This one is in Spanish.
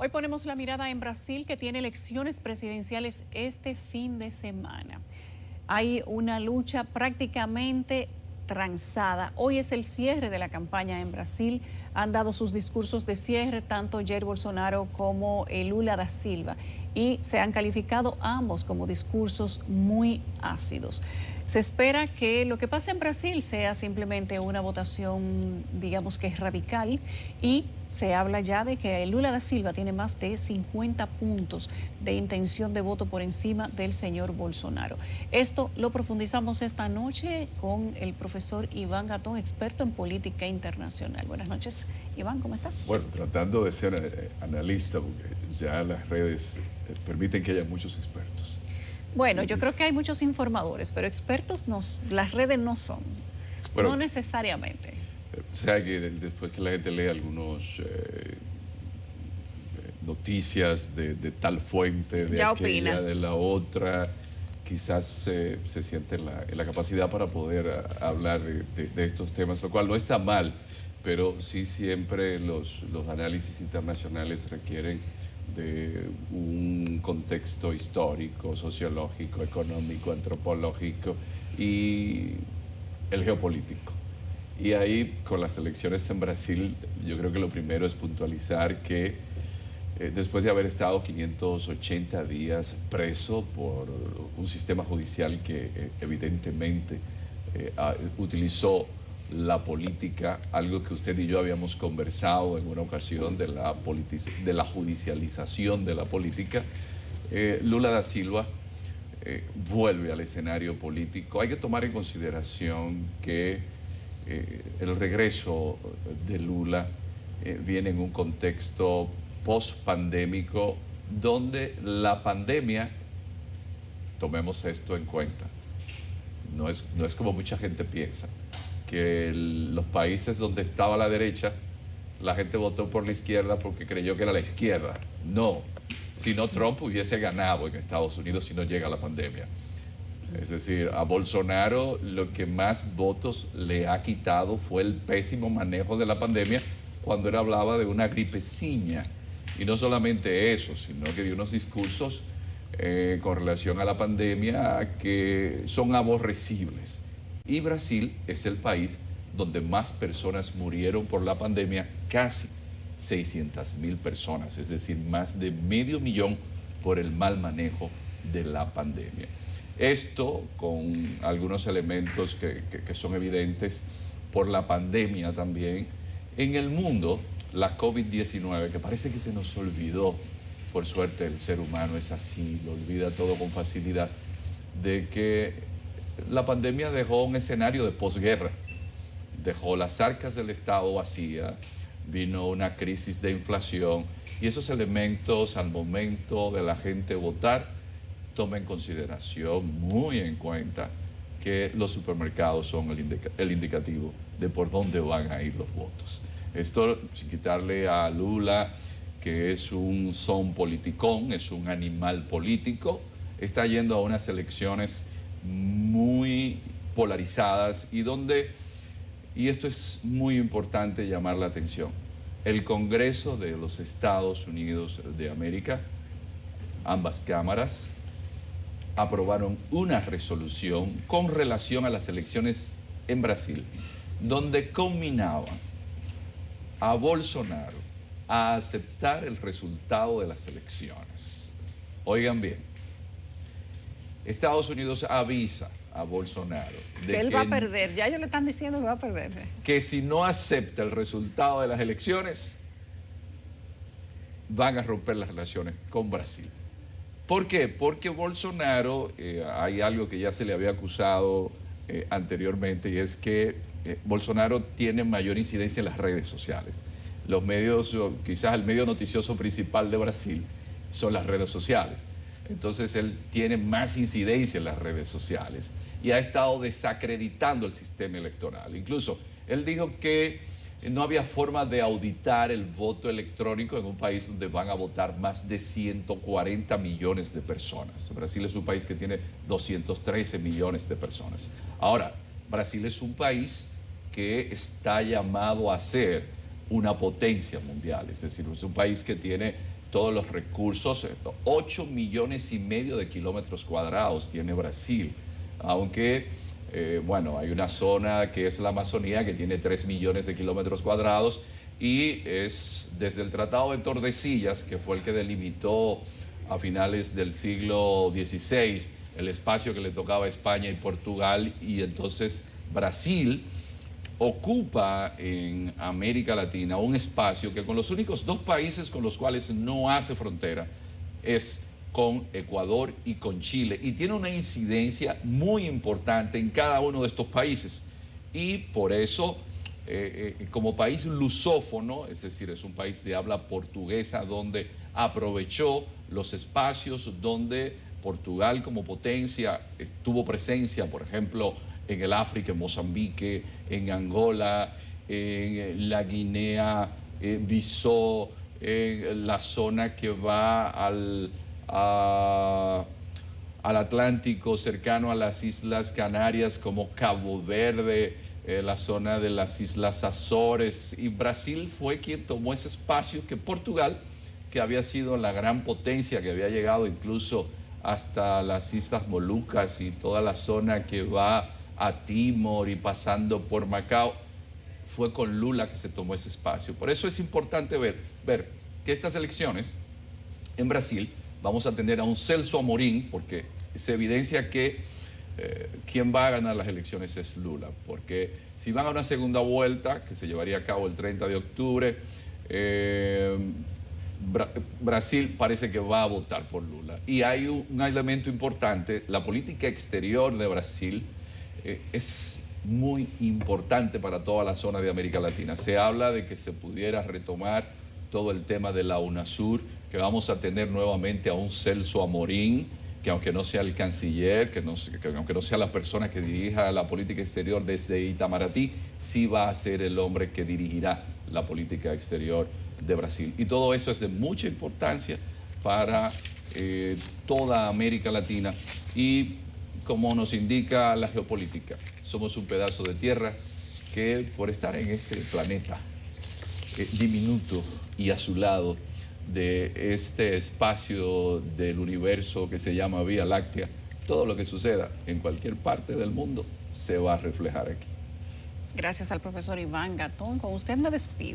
Hoy ponemos la mirada en Brasil, que tiene elecciones presidenciales este fin de semana. Hay una lucha prácticamente transada. Hoy es el cierre de la campaña en Brasil. Han dado sus discursos de cierre tanto Jair Bolsonaro como Lula da Silva y se han calificado ambos como discursos muy ácidos. Se espera que lo que pase en Brasil sea simplemente una votación, digamos que radical, y se habla ya de que Lula da Silva tiene más de 50 puntos de intención de voto por encima del señor Bolsonaro. Esto lo profundizamos esta noche con el profesor Iván Gatón, experto en política internacional. Buenas noches, Iván, ¿cómo estás? Bueno, tratando de ser analista, porque ya las redes permiten que haya muchos expertos. Bueno, yo creo que hay muchos informadores, pero expertos las redes no son, bueno, no necesariamente. O sea que después que la gente lee algunos noticias de tal fuente, de ya aquella, opina. de la otra, quizás se siente en la capacidad para poder hablar de estos temas, lo cual no está mal, pero sí siempre los análisis internacionales requieren de un contexto histórico, sociológico, económico, antropológico y el geopolítico. Y ahí, con las elecciones en Brasil, yo creo que lo primero es puntualizar que después de haber estado 580 días preso por un sistema judicial que evidentemente utilizó la política, algo que usted y yo habíamos conversado en una ocasión de la judicialización de la política, Lula da Silva vuelve al escenario político. Hay que tomar en consideración que el regreso de Lula viene en un contexto post-pandémico donde la pandemia, tomemos esto en cuenta, no es como mucha gente piensa, que los países donde estaba la derecha, la gente votó por la izquierda porque creyó que era la izquierda. No, si no, Trump hubiese ganado en Estados Unidos si no llega la pandemia. Es decir, a Bolsonaro lo que más votos le ha quitado fue el pésimo manejo de la pandemia cuando él hablaba de una gripeciña. Y no solamente eso, sino que dio unos discursos con relación a la pandemia que son aborrecibles. Y Brasil es el país donde más personas murieron por la pandemia, casi 600.000 personas, es decir, más de 500.000 por el mal manejo de la pandemia. Esto con algunos elementos que son evidentes por la pandemia también. En el mundo, la COVID-19, que parece que se nos olvidó, por suerte el ser humano es así, lo olvida todo con facilidad, de que la pandemia dejó un escenario de posguerra, dejó las arcas del Estado vacías, vino una crisis de inflación y esos elementos al momento de la gente votar, toma en consideración, muy en cuenta, que los supermercados son el indicativo de por dónde van a ir los votos. Esto sin quitarle a Lula, que es un son politicón, es un animal político, está yendo a unas elecciones muy polarizadas y esto es muy importante llamar la atención, el Congreso de los Estados Unidos de América, ambas cámaras, aprobaron una resolución con relación a las elecciones en Brasil, donde conminaban a Bolsonaro a aceptar el resultado de las elecciones. Oigan bien, Estados Unidos avisa a Bolsonaro de que él va a perder, ya ellos le están diciendo que va a perder. Que si no acepta el resultado de las elecciones, van a romper las relaciones con Brasil. ¿Por qué? Porque Bolsonaro, hay algo que ya se le había acusado anteriormente, y es que Bolsonaro tiene mayor incidencia en las redes sociales. Los medios, quizás el medio noticioso principal de Brasil son las redes sociales. Entonces él tiene más incidencia en las redes sociales y ha estado desacreditando el sistema electoral. Incluso él dijo que no había forma de auditar el voto electrónico en un país donde van a votar más de 140 millones de personas. Brasil es un país que tiene 213 millones de personas. Ahora, Brasil es un país que está llamado a ser una potencia mundial, es decir, es un país que tiene todos los recursos. 8,5 millones de kilómetros cuadrados tiene Brasil, aunque, bueno, hay una zona que es la Amazonía que tiene 3 millones de kilómetros cuadrados y es desde el Tratado de Tordesillas, que fue el que delimitó a finales del siglo XVI el espacio que le tocaba a España y Portugal, y entonces Brasil ocupa en América Latina un espacio que con los únicos 2 países con los cuales no hace frontera es con Ecuador y con Chile, y tiene una incidencia muy importante en cada uno de estos países. Y por eso, como país lusófono, es decir, es un país de habla portuguesa donde aprovechó los espacios donde Portugal como potencia tuvo presencia, por ejemplo, en el África, en Mozambique, en Angola, en la Guinea, Bissau, en la zona que va al Atlántico, cercano a las Islas Canarias, como Cabo Verde, la zona de las Islas Azores. Y Brasil fue quien tomó ese espacio que Portugal, que había sido la gran potencia, que había llegado incluso hasta las Islas Molucas y toda la zona que va a Timor y pasando por Macao, fue con Lula que se tomó ese espacio. Por eso es importante ver que estas elecciones en Brasil vamos a tener a un Celso Amorín, porque se evidencia que quien va a ganar las elecciones es Lula, porque si van a una segunda vuelta, que se llevaría a cabo el 30 de octubre, Brasil parece que va a votar por Lula. Y hay un elemento importante: la política exterior de Brasil es muy importante para toda la zona de América Latina. Se habla de que se pudiera retomar todo el tema de la UNASUR, que vamos a tener nuevamente a un Celso Amorín, que aunque no sea el canciller, que aunque no sea la persona que dirija la política exterior desde Itamaraty, sí va a ser el hombre que dirigirá la política exterior de Brasil. Y todo esto es de mucha importancia para toda América Latina, y como nos indica la geopolítica, somos un pedazo de tierra que, por estar en este planeta diminuto y azulado de este espacio del universo que se llama Vía Láctea, todo lo que suceda en cualquier parte del mundo se va a reflejar aquí. Gracias al profesor Iván Gatón. Con usted me despido.